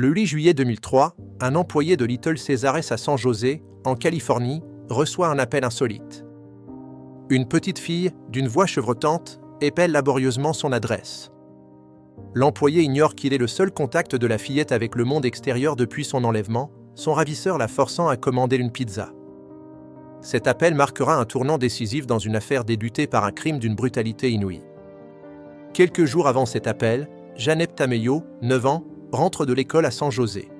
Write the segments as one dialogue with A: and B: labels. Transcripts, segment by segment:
A: Le 8 juillet 2003, un employé de Little Caesars à San José, en Californie, reçoit un appel insolite. Une petite fille, d'une voix chevrotante, épelle laborieusement son adresse. L'employé ignore qu'il est le seul contact de la fillette avec le monde extérieur depuis son enlèvement, son ravisseur la forçant à commander une pizza. Cet appel marquera un tournant décisif dans une affaire débutée par un crime d'une brutalité inouïe. Quelques jours avant cet appel, Jeannette Tameyo, 9 ans, rentre de l'école à San José.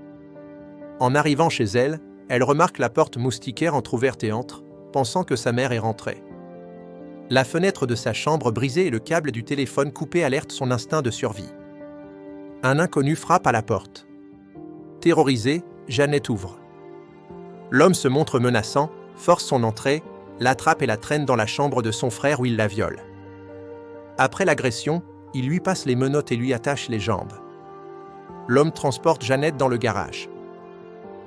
A: En arrivant chez elle, elle remarque la porte moustiquaire entrouverte et entre, pensant que sa mère est rentrée. La fenêtre de sa chambre brisée et le câble du téléphone coupé alertent son instinct de survie. Un inconnu frappe à la porte. Terrorisée, Jeannette ouvre. L'homme se montre menaçant, force son entrée, l'attrape et la traîne dans la chambre de son frère où il la viole. Après l'agression, il lui passe les menottes et lui attache les jambes. L'homme transporte Jeannette dans le garage.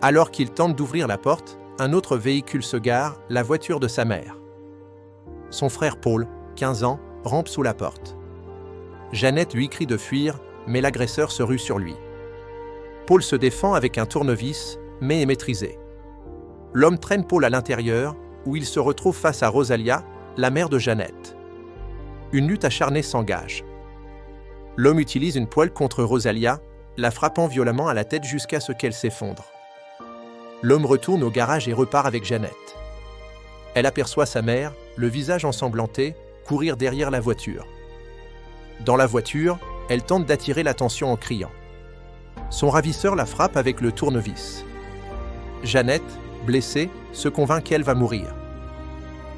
A: Alors qu'il tente d'ouvrir la porte, un autre véhicule se gare, la voiture de sa mère. Son frère Paul, 15 ans, rampe sous la porte. Jeannette lui crie de fuir, mais l'agresseur se rue sur lui. Paul se défend avec un tournevis, mais est maîtrisé. L'homme traîne Paul à l'intérieur, où il se retrouve face à Rosalia, la mère de Jeannette. Une lutte acharnée s'engage. L'homme utilise une poêle contre Rosalia, la frappant violemment à la tête jusqu'à ce qu'elle s'effondre. L'homme retourne au garage et repart avec Jeannette. Elle aperçoit sa mère, le visage ensanglanté, courir derrière la voiture. Dans la voiture, elle tente d'attirer l'attention en criant. Son ravisseur la frappe avec le tournevis. Jeannette, blessée, se convainc qu'elle va mourir.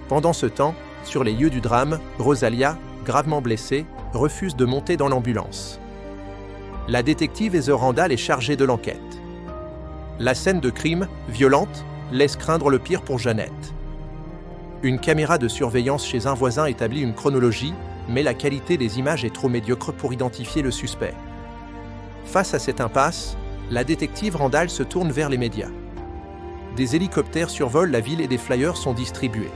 A: Pendant ce temps, sur les lieux du drame, Rosalia, gravement blessée, refuse de monter dans l'ambulance. La détective Heather Randall est chargée de l'enquête. La scène de crime, violente, laisse craindre le pire pour Jeannette. Une caméra de surveillance chez un voisin établit une chronologie, mais la qualité des images est trop médiocre pour identifier le suspect. Face à cette impasse, la détective Randall se tourne vers les médias. Des hélicoptères survolent la ville et des flyers sont distribués.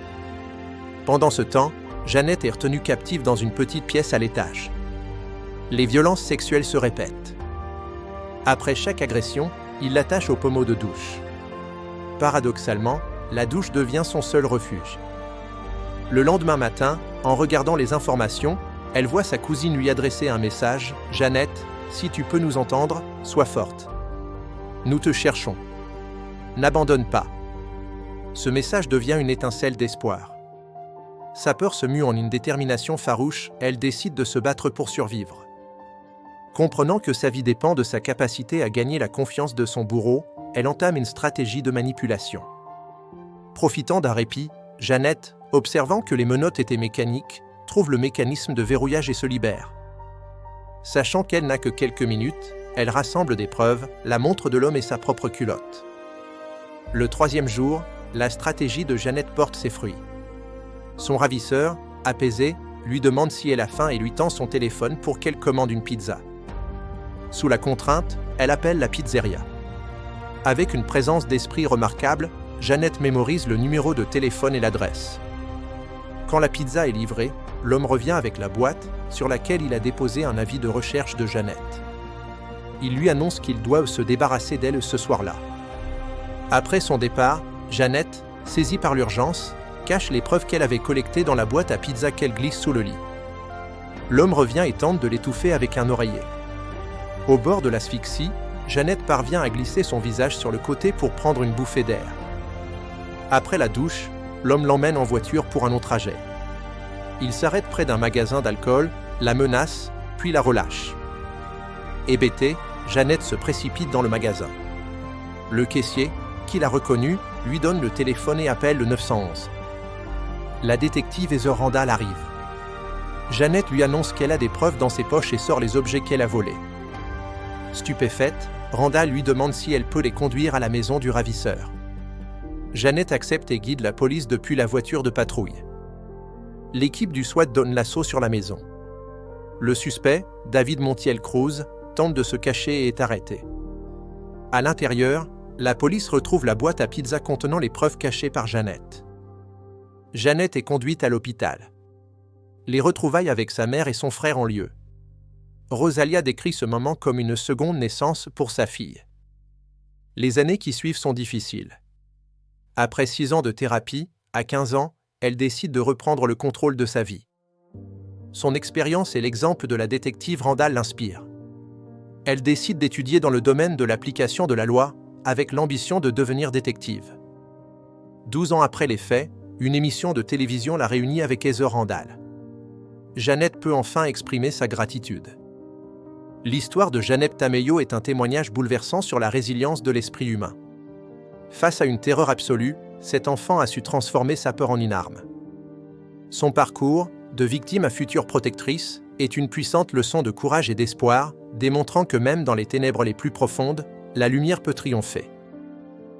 A: Pendant ce temps, Jeannette est retenue captive dans une petite pièce à l'étage. Les violences sexuelles se répètent. Après chaque agression, il l'attache au pommeau de douche. Paradoxalement, la douche devient son seul refuge. Le lendemain matin, en regardant les informations, elle voit sa cousine lui adresser un message « Jeannette, si tu peux nous entendre, sois forte. Nous te cherchons. N'abandonne pas. » Ce message devient une étincelle d'espoir. Sa peur se mue en une détermination farouche, elle décide de se battre pour survivre. Comprenant que sa vie dépend de sa capacité à gagner la confiance de son bourreau, elle entame une stratégie de manipulation. Profitant d'un répit, Jeannette, observant que les menottes étaient mécaniques, trouve le mécanisme de verrouillage et se libère. Sachant qu'elle n'a que quelques minutes, elle rassemble des preuves, la montre de l'homme et sa propre culotte. Le 3e jour, la stratégie de Jeannette porte ses fruits. Son ravisseur, apaisé, lui demande si elle a faim et lui tend son téléphone pour qu'elle commande une pizza. Sous la contrainte, elle appelle la pizzeria. Avec une présence d'esprit remarquable, Jeannette mémorise le numéro de téléphone et l'adresse. Quand la pizza est livrée, l'homme revient avec la boîte, sur laquelle il a déposé un avis de recherche de Jeannette. Il lui annonce qu'ils doivent se débarrasser d'elle ce soir-là. Après son départ, Jeannette, saisie par l'urgence, cache les preuves qu'elle avait collectées dans la boîte à pizza qu'elle glisse sous le lit. L'homme revient et tente de l'étouffer avec un oreiller. Au bord de l'asphyxie, Jeannette parvient à glisser son visage sur le côté pour prendre une bouffée d'air. Après la douche, l'homme l'emmène en voiture pour un long trajet. Il s'arrête près d'un magasin d'alcool, la menace, puis la relâche. Hébétée, Jeannette se précipite dans le magasin. Le caissier, qui l'a reconnu, lui donne le téléphone et appelle le 911. La détective Heather Randall arrive. Jeannette lui annonce qu'elle a des preuves dans ses poches et sort les objets qu'elle a volés. Stupéfaite, Randall lui demande si elle peut les conduire à la maison du ravisseur. Jeannette accepte et guide la police depuis la voiture de patrouille. L'équipe du SWAT donne l'assaut sur la maison. Le suspect, David Montiel Cruz, tente de se cacher et est arrêté. À l'intérieur, la police retrouve la boîte à pizza contenant les preuves cachées par Jeannette. Jeannette est conduite à l'hôpital. Les retrouvailles avec sa mère et son frère ont lieu. Rosalia décrit ce moment comme une seconde naissance pour sa fille. Les années qui suivent sont difficiles. Après 6 ans de thérapie, à 15 ans, elle décide de reprendre le contrôle de sa vie. Son expérience et l'exemple de la détective Randall l'inspirent. Elle décide d'étudier dans le domaine de l'application de la loi, avec l'ambition de devenir détective. 12 ans après les faits, une émission de télévision la réunit avec Heather Randall. Jeannette peut enfin exprimer sa gratitude. L'histoire de Jeannette Tameyo est un témoignage bouleversant sur la résilience de l'esprit humain. Face à une terreur absolue, cet enfant a su transformer sa peur en une arme. Son parcours, de victime à future protectrice, est une puissante leçon de courage et d'espoir, démontrant que même dans les ténèbres les plus profondes, la lumière peut triompher.